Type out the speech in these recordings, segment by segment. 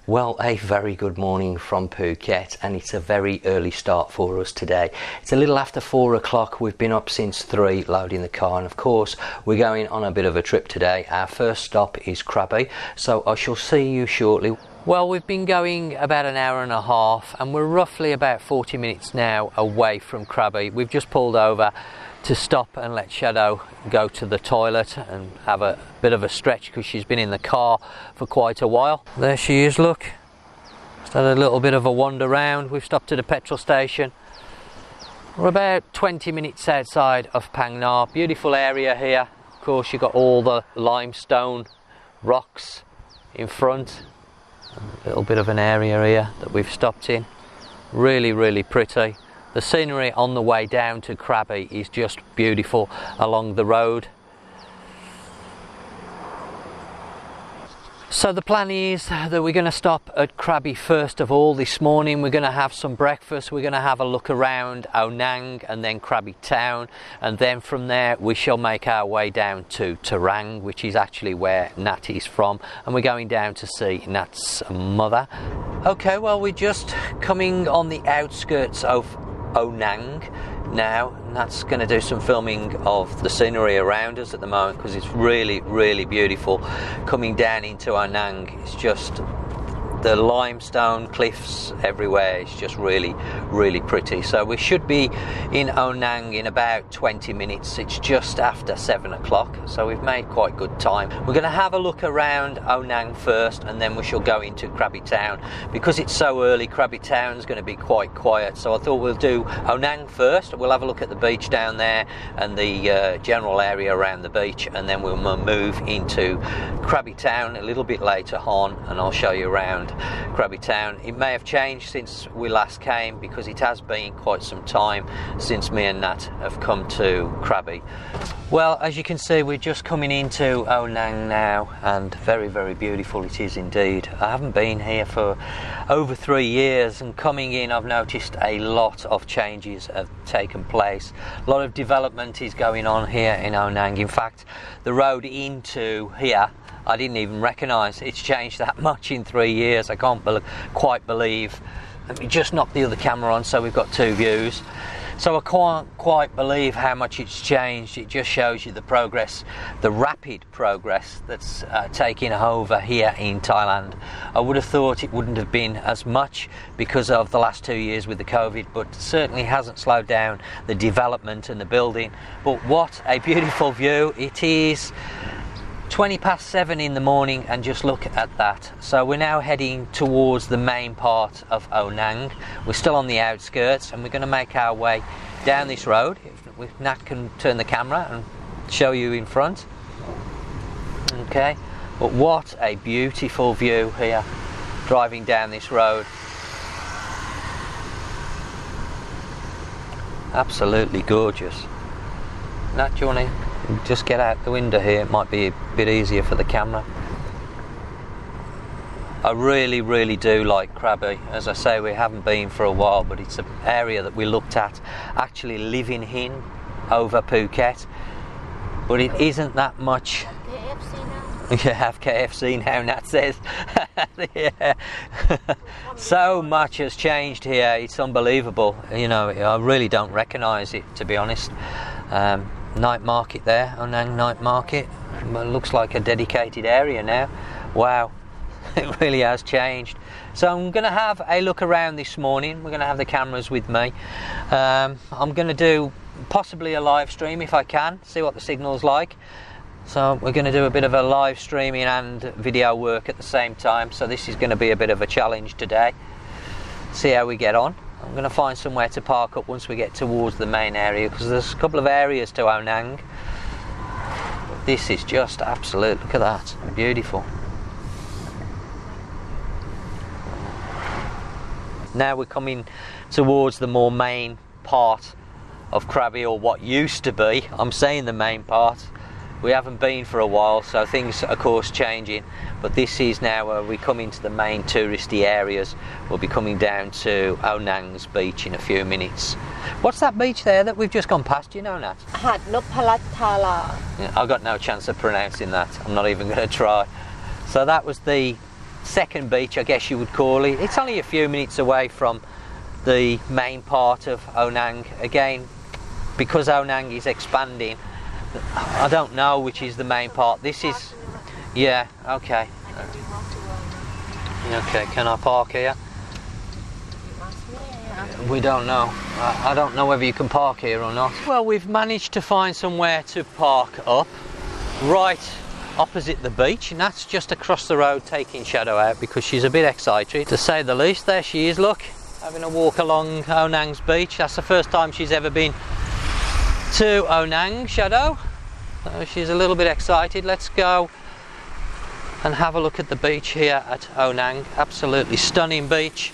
Well, a very good morning from Phuket, and it's a very early start for us today. It's a little after 4 o'clock. We've been up since 3 loading the car, and of course we're going on a bit of a trip today. Our first stop is Krabi, so I shall see you shortly. Well, we've been going about an hour and a half, and we're roughly about 40 minutes now away from Krabi. We've just pulled over to stop and let Shadow go to the toilet and have a bit of a stretch because she's been in the car for quite a while. There she is, look. Just had a little bit of a wander round. We've stopped at a petrol station. We're about 20 minutes outside of Phang Nga. Beautiful area here. Of course, you've got all the limestone rocks in front. A little bit of an area here that we've stopped in. Really, really pretty. The scenery on the way down to Krabi is just beautiful along the road. So the plan is that we're going to stop at Krabi first of all this morning. We're going to have some breakfast, we're going to have a look around Onang and then Krabi town, and then from there we shall make our way down to Trang, which is actually where Nat is from, and we're going down to see Nat's mother. Okay, well, we're just coming on the outskirts of Onang now, and that's going to do some filming of the scenery around us at the moment because it's really, really beautiful. Coming down into Onang, it's just the limestone cliffs everywhere. It's just really, really pretty. So we should be in Onang in about 20 minutes. It's just after 7 o'clock, so we've made quite good time. We're going to have a look around Onang first, and then we shall go into Krabi town. Because it's so early, Krabi town is going to be quite quiet, so I thought we'll do Onang first. We'll have a look at the beach down there and the general area around the beach, and then we'll move into Krabi town a little bit later on, and I'll show you around Krabi town. It may have changed since we last came because it has been quite some time since me and Nat have come to Krabi. Well, as you can see, we're just coming into Onang now, and very, very beautiful it is indeed. I haven't been here for over 3 years, and coming in I've noticed a lot of changes have taken place. A lot of development is going on here in Onang. In fact, the road into here I didn't even recognise. It's changed that much in 3 years. I can't quite believe. Let me just knock the other camera on so we've got two views. So I can't quite believe how much it's changed. It just shows you the progress, the rapid progress that's taking over here in Thailand. I would have thought it wouldn't have been as much because of the last 2 years with the COVID, but certainly hasn't slowed down the development and the building. But what a beautiful view. It is 20 past 7 in the morning, and just look at that. So we're now heading towards the main part of Onang. We're still on the outskirts, and we're going to make our way down this road. If Nat can turn the camera and show you in front. Okay, but what a beautiful view here driving down this road. Absolutely gorgeous. Nat, do you want to just get out the window here? It might be a bit easier for the camera. I really, really do like Krabi. As I say, we haven't been for a while, but it's an area that we looked at actually living in over Phuket, but it isn't that much. You have KFC now, Nat says. Yeah. So much has changed here, it's unbelievable. You know, I really don't recognise it, to be honest. Night market there, Onang night market. It looks like a dedicated area now. Wow, it really has changed. So I'm going to have a look around this morning. We're going to have the cameras with me. I'm going to do possibly a live stream if I can, see what the signal's like. So we're going to do a bit of a live streaming and video work at the same time. So this is going to be a bit of a challenge today. See how we get on. I'm going to find somewhere to park up once we get towards the main area, because there's a couple of areas to Onang. But this is just absolute. Look at that, beautiful. Now we're coming towards the more main part of Krabi, or what used to be. I'm saying the main part. We haven't been for a while, so things are of course changing, but this is now where we come into the main touristy areas. We'll be coming down to Onang's beach in a few minutes. What's that beach there that we've just gone past, you know, Nat? Had Nopalattala. Yeah, I've got no chance of pronouncing that. I'm not even going to try. So that was the second beach, I guess you would call it. It's only a few minutes away from the main part of Onang. Again, because Onang is expanding, I don't know which is the main part. This is, yeah, okay. Okay, can I park here? We don't know. I don't know whether you can park here or not. Well, we've managed to find somewhere to park up right opposite the beach, and that's just across the road, taking Shadow out because she's a bit excited, to say the least. There she is, look, having a walk along Onang's beach. That's the first time she's ever been to Onang, Shadow. So she's a little bit excited. Let's go and have a look at the beach here at Onang. Absolutely stunning beach.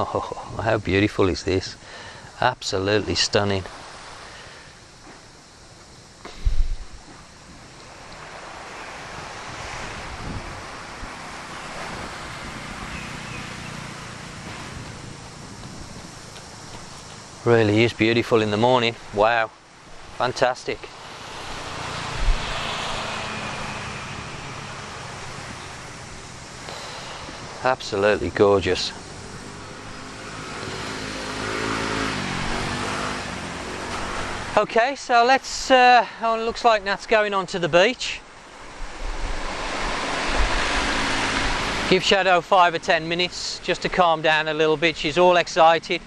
Oh, how beautiful is this? Absolutely stunning. Really is beautiful in the morning. Wow, fantastic. Absolutely gorgeous. Okay, so let's, oh, it looks like Nat's going onto the beach. Give Shadow 5 or 10 minutes just to calm down a little bit. She's all excited.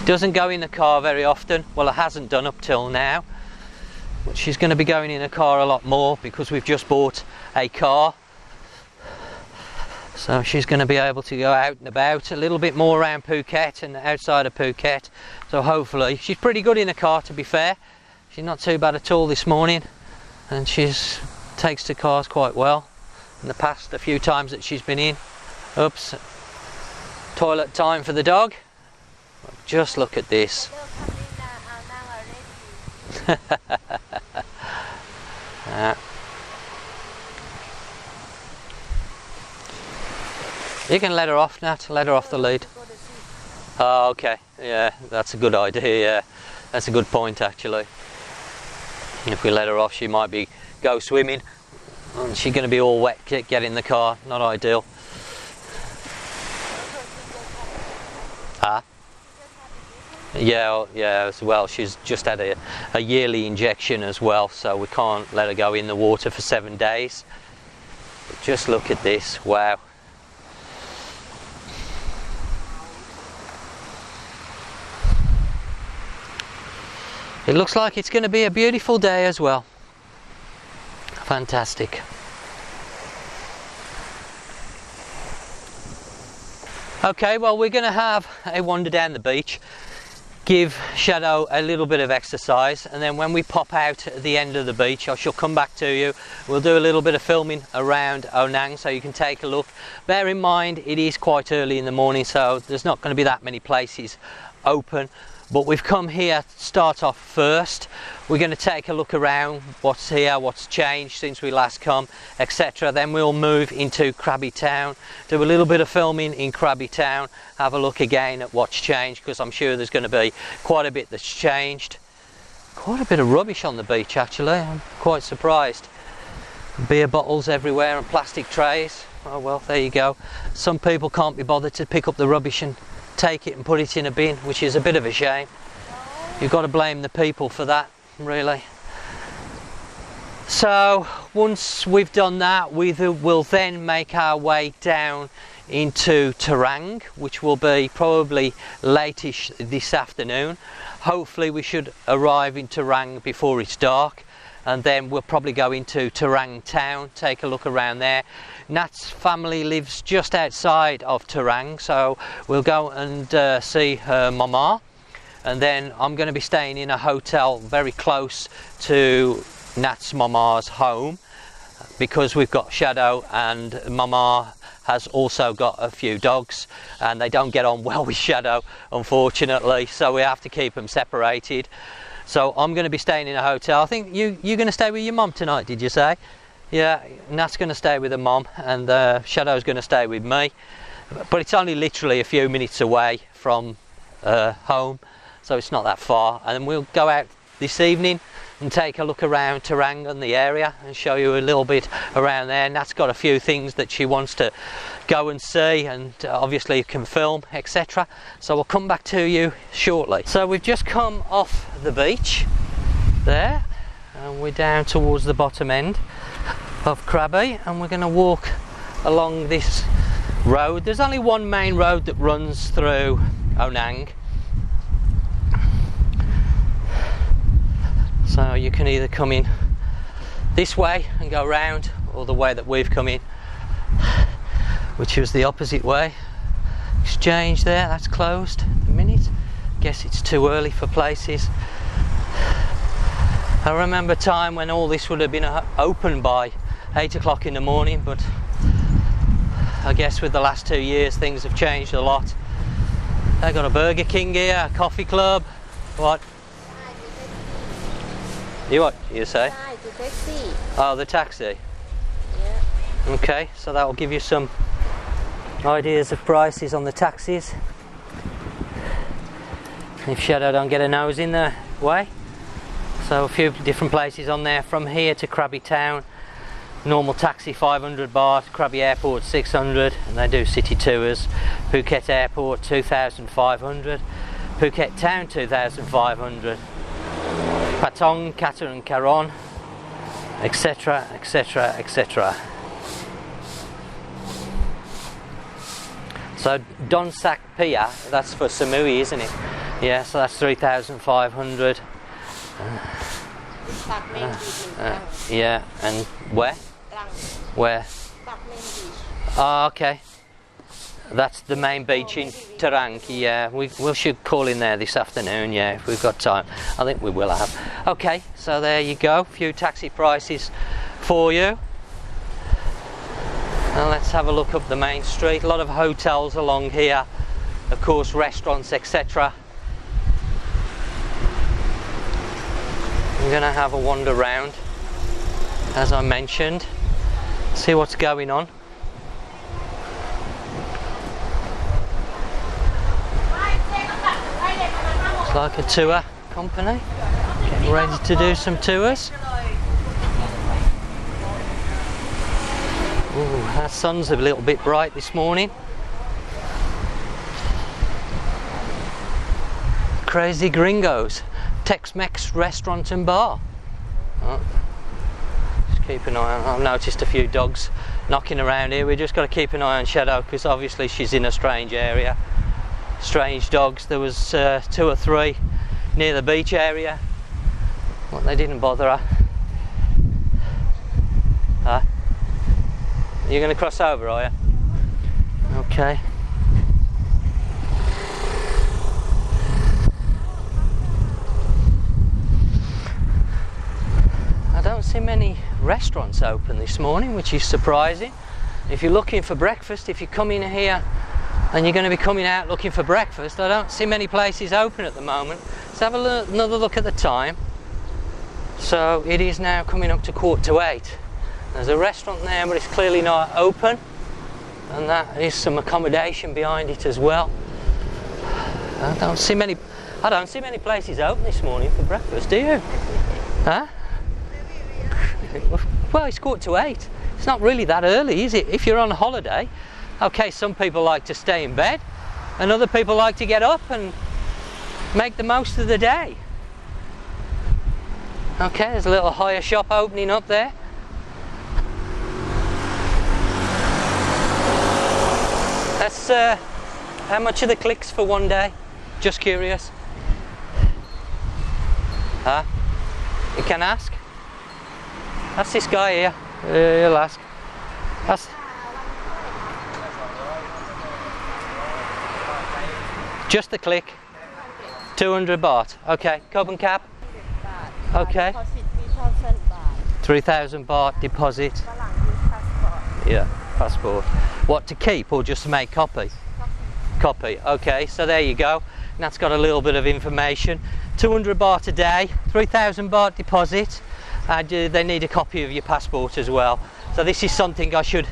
Doesn't go in the car very often. Well, it hasn't done up till now. But she's going to be going in a car a lot more because we've just bought a car. So she's going to be able to go out and about a little bit more around Phuket and outside of Phuket. So hopefully, she's pretty good in the car, to be fair. She's not too bad at all this morning, and she's takes to cars quite well. In the past, a few times that she's been in. Oops. Toilet time for the dog. Just look at this. You can let her off, Nat. Let her off the lead. Oh, okay. Yeah, that's a good idea. Yeah, that's a good point, actually. If we let her off, she might go swimming, and she's going to be all wet. Get in the car. Not ideal. Ah. Yeah, as well. She's just had a yearly injection as well, so we can't let her go in the water for 7 days. But just look at this. Wow. It looks like it's going to be a beautiful day as well. Fantastic. Okay, well, we're going to have a wander down the beach, give Shadow a little bit of exercise, and then when we pop out at the end of the beach, I shall come back to you. We'll do a little bit of filming around Onang so you can take a look. Bear in mind, it is quite early in the morning, so there's not going to be that many places open. But we've come here to start off first. We're going to take a look around what's here, what's changed since we last come, etc. Then we'll move into Krabi town, do a little bit of filming in Krabi town, have a look again at what's changed, because I'm sure there's going to be quite a bit that's changed. Quite a bit of rubbish on the beach, actually. I'm quite surprised. Beer bottles everywhere and plastic trays. Oh well, there you go. Some people can't be bothered to pick up the rubbish and take it and put it in a bin, which is a bit of a shame. You've got to blame the people for that, really. So once we've done that, we will then make our way down into Trang, which will be probably late-ish this afternoon. Hopefully we should arrive in Trang before it's dark, and then we'll probably go into Trang town, take a look around there. Nat's family lives just outside of Trang, so we'll go and see her mama, and then I'm going to be staying in a hotel very close to Nat's mama's home, because we've got Shadow and mama has also got a few dogs, and they don't get on well with Shadow, unfortunately, so we have to keep them separated. So I'm going to be staying in a hotel. I think you're going to stay with your mum tonight, did you say? Yeah, Nat's going to stay with her mum, and Shadow's going to stay with me. But it's only literally a few minutes away from home, so it's not that far. And we'll go out this evening and take a look around Trang and the area and show you a little bit around there. Nat's got a few things that she wants to go and see, and obviously can film, etc. So we'll come back to you shortly. So we've just come off the beach there, and we're down towards the bottom end of Krabi, and we're going to walk along this road. There's only one main road that runs through Onang, so you can either come in this way and go round, or the way that we've come in, which was the opposite way. Exchange there, that's closed at the minute. Guess it's too early for places. I remember a time when all this would have been open by 8 o'clock in the morning, but I guess with the last 2 years things have changed a lot. They got a Burger King here, a coffee club. What? You say? The taxi. Oh, the taxi. Yeah. Okay, so that will give you some ideas of prices on the taxis. If Shadow don't get a nose in the way. So a few different places on there. From here to Krabi town, normal taxi 500 baht, Krabi airport 600, and they do city tours. Phuket airport 2,500, Phuket town 2,500, Patong, Kata and Karon, etc, etc, etc. So Donsak Pia, that's for Samui, isn't it? Yeah, so that's 3,500. Yeah, and where? Where? Oh, okay. That's the main beach in Trang. Yeah, we should call in there this afternoon, yeah, if we've got time. I think we will have. Okay, so there you go. A few taxi prices for you. Now let's have a look up the main street. A lot of hotels along here. Of course, restaurants, etc. I'm going to have a wander round, as I mentioned, see what's going on. It's like a tour company, getting ready to do some tours. Ooh, that sun's a little bit bright this morning. Crazy Gringos. Tex-Mex restaurant and bar. Oh, just keep an eye on. I've noticed a few dogs knocking around here. We've just got to keep an eye on Shadow, because obviously she's in a strange area. Strange dogs. There was 2 or 3 near the beach area. Well, they didn't bother her. Huh? You're going to cross over, are you? Okay. I don't see many restaurants open this morning, which is surprising. If you're looking for breakfast, if you come in here and you're going to be coming out looking for breakfast, I don't see many places open at the moment. Let's have another look at the time. So it is now coming up to 7:45. There's a restaurant there, but it's clearly not open, and that is some accommodation behind it as well. I don't see many places open this morning for breakfast, do you? Huh? Well, it's 7:45. It's not really that early, is it? If you're on holiday, okay, some people like to stay in bed, and other people like to get up and make the most of the day. Okay, there's a little hire shop opening up there. That's how much are the clicks for one day? Just curious. Huh? You can ask. That's this guy here. He'll ask. That's just the click. 200 baht. Okay. Koban cap. Okay. 3,000 baht deposit. Yeah, passport. What, to keep or just to make copy? Copy. Okay, so there you go. And that's got a little bit of information. 200 baht a day, 3,000 baht deposit. and they need a copy of your passport as well. So this is something I should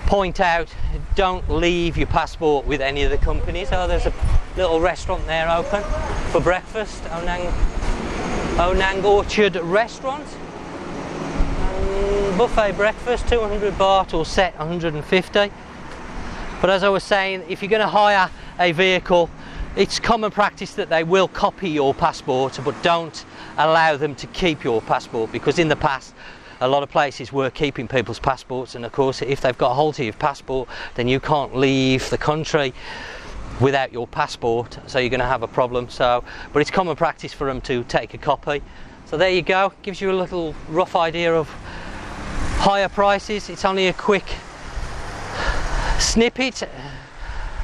point out. Don't leave your passport with any of the companies. Oh, there's a little restaurant there open for breakfast. Onang Orchard Restaurant. Buffet breakfast, 200 baht, or set 150. But as I was saying, if you're going to hire a vehicle, it's common practice that they will copy your passport, but don't allow them to keep your passport, because in the past a lot of places were keeping people's passports, and of course if they've got a hold of your passport, then you can't leave the country without your passport, so you're going to have a problem. So, but it's common practice for them to take a copy. So there you go, gives you a little rough idea of higher prices. It's only a quick snippet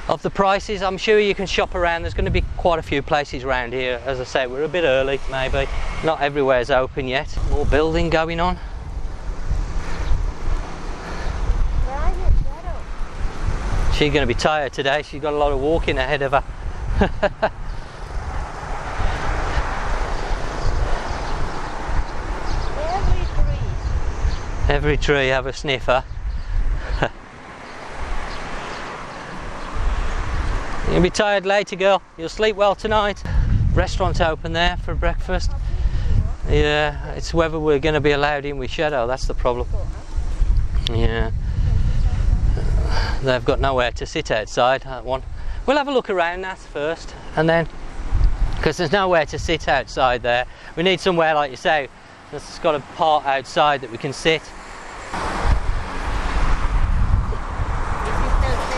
of the prices. I'm sure you can shop around. There's going to be quite a few places around here. As I say, we're a bit early, maybe. Not everywhere's open yet. More building going on. She's going to be tired today. She's got a lot of walking ahead of her. Every tree have a sniffer. You'll be tired later, girl. You'll sleep well tonight. Restaurant's open there for breakfast. Yeah, it's whether we're going to be allowed in with Shadow. That's the problem. Yeah. They've got nowhere to sit outside, that one. We'll have a look around that first, and then, because there's nowhere to sit outside there. We need somewhere, like you say, that's got a part outside that we can sit.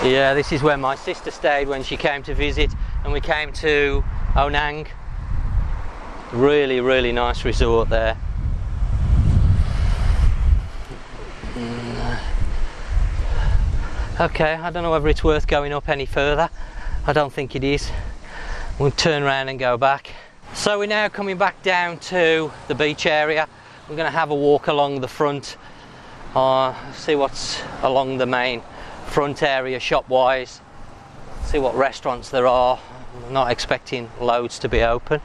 Yeah, this is where my sister stayed when she came to visit, and we came to Onang. Really, really nice resort there. Okay, I don't know whether it's worth going up any further. I don't think it is. We'll turn around and go back. So we're now coming back down to the beach area. We're going to have a walk along the front, see what's along the main front area shop wise, see what restaurants there are. I'm not expecting loads to be open.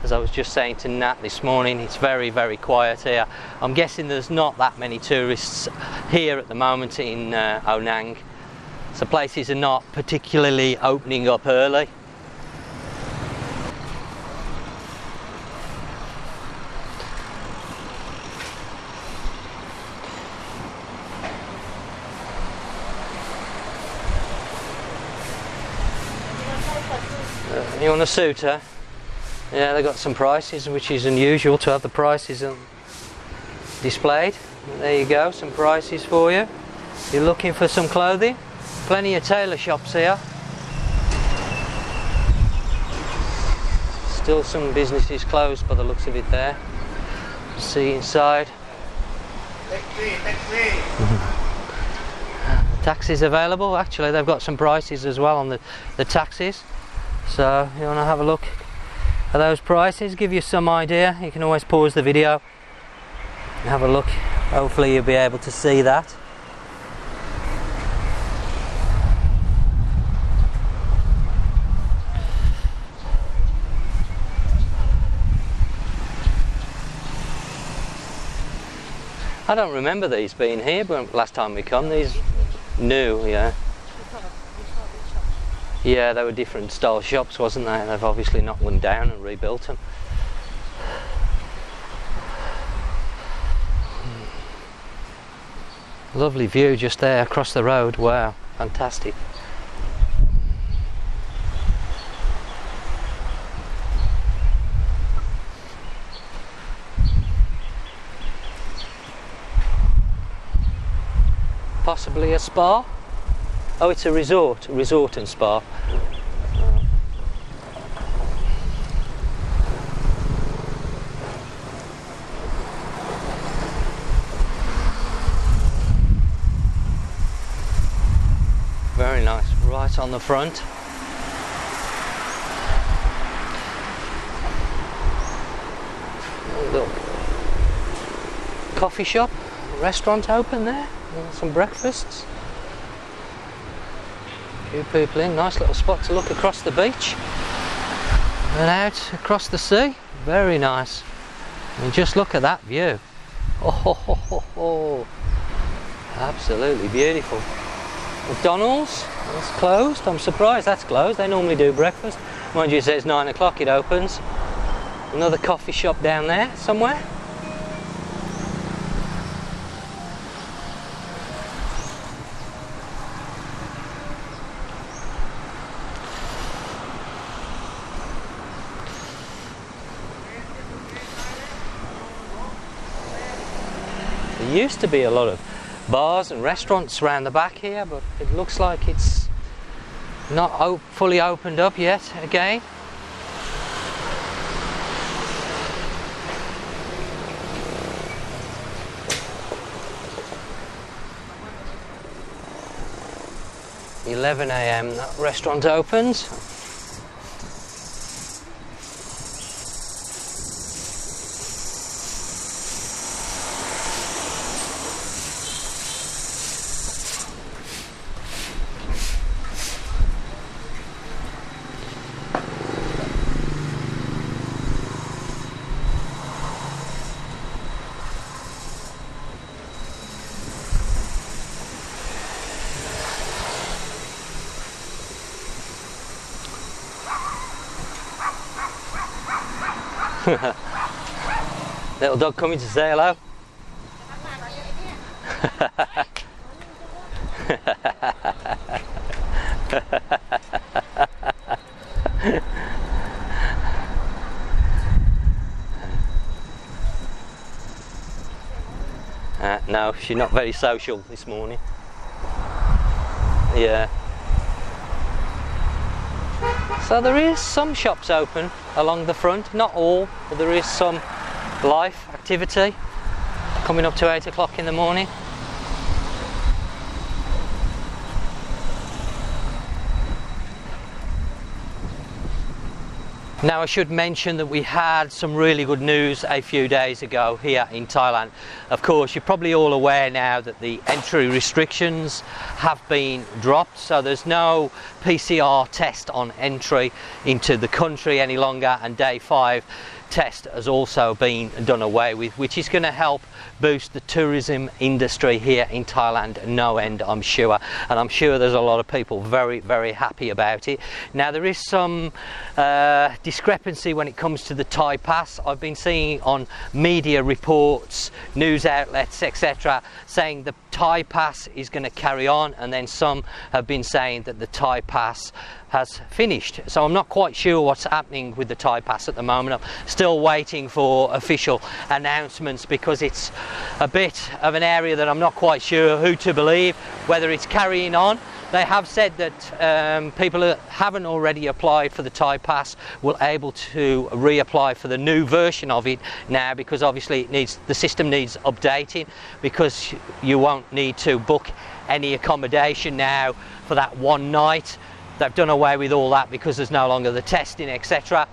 As I was just saying to Nat this morning, it's very, very quiet here. I'm guessing there's not that many tourists here at the moment in Onang. So places are not particularly opening up early. You want a suit, huh? Yeah, they got some prices, which is unusual to have the prices displayed. There you go, some prices for you. You're looking for some clothing? Plenty of tailor shops here. Still some businesses closed by the looks of it there. See inside. Taxis available. Actually, they've got some prices as well on the taxis. So you want to have a look at those prices, give you some idea. You can always pause the video and have a look. Hopefully you'll be able to see that. I don't remember these being here, but last time we come, these new, yeah. Yeah, they were different style shops, wasn't they? They've obviously knocked them down and rebuilt them. Lovely view just there across the road. Wow, fantastic. Possibly a spa? Oh, it's a resort and spa. Very nice, right on the front. A little coffee shop, restaurant open there, some breakfasts. A few people in, nice little spot to look across the beach and out across the sea. Very nice. I mean, just look at that view. Oh, absolutely beautiful. McDonald's, it's closed. I'm surprised that's closed. They normally do breakfast. Mind you, it says 9 o'clock it opens. Another coffee shop down there somewhere. There used to be a lot of bars and restaurants around the back here, but it looks like it's not fully opened up yet again. At 11 a.m. that restaurant opens. Little dog coming to say hello. No, she's not very social this morning. Yeah. So there is some shops open along the front, not all, but there is some life activity coming up to 8 o'clock in the morning. Now I should mention that we had some really good news a few days ago here in Thailand. Of course, you're probably all aware now that the entry restrictions have been dropped, so there's no PCR test on entry into the country any longer, and day 5 test has also been done away with, which is going to help boost the tourism industry here in Thailand no end, I'm sure, and I'm sure there's a lot of people very, very happy about it. Now there is some discrepancy when it comes to the Thai pass. I've been seeing on media reports, news outlets, etc., saying the Thai pass is going to carry on, and then some have been saying that the Thai pass has finished. So I'm not quite sure what's happening with the Thai pass at the moment. I'm still waiting for official announcements, because it's a bit of an area that I'm not quite sure who to believe, whether it's carrying on. They have said that people who haven't already applied for the Thai pass will able to reapply for the new version of it now, because obviously the system needs updating, because you won't need to book any accommodation now for that one night. They've done away with all that because there's no longer the testing, etc.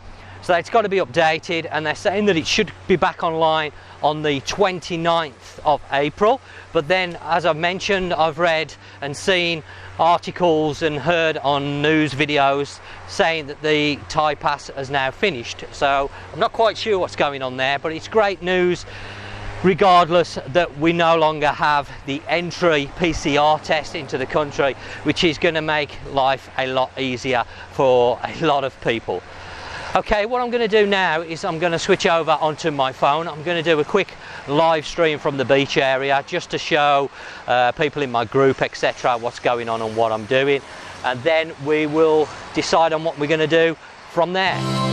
So it's got to be updated, and they're saying that it should be back online on the 29th of April. But then, as I've mentioned, I've read and seen articles and heard on news videos saying that the Thai pass has now finished. So I'm not quite sure what's going on there, but it's great news regardless that we no longer have the entry PCR test into the country, which is going to make life a lot easier for a lot of people. Okay, what I'm going to do now is I'm going to switch over onto my phone. I'm going to do a quick live stream from the beach area just to show people in my group, etc., what's going on and what I'm doing, and then we will decide on what we're going to do from there.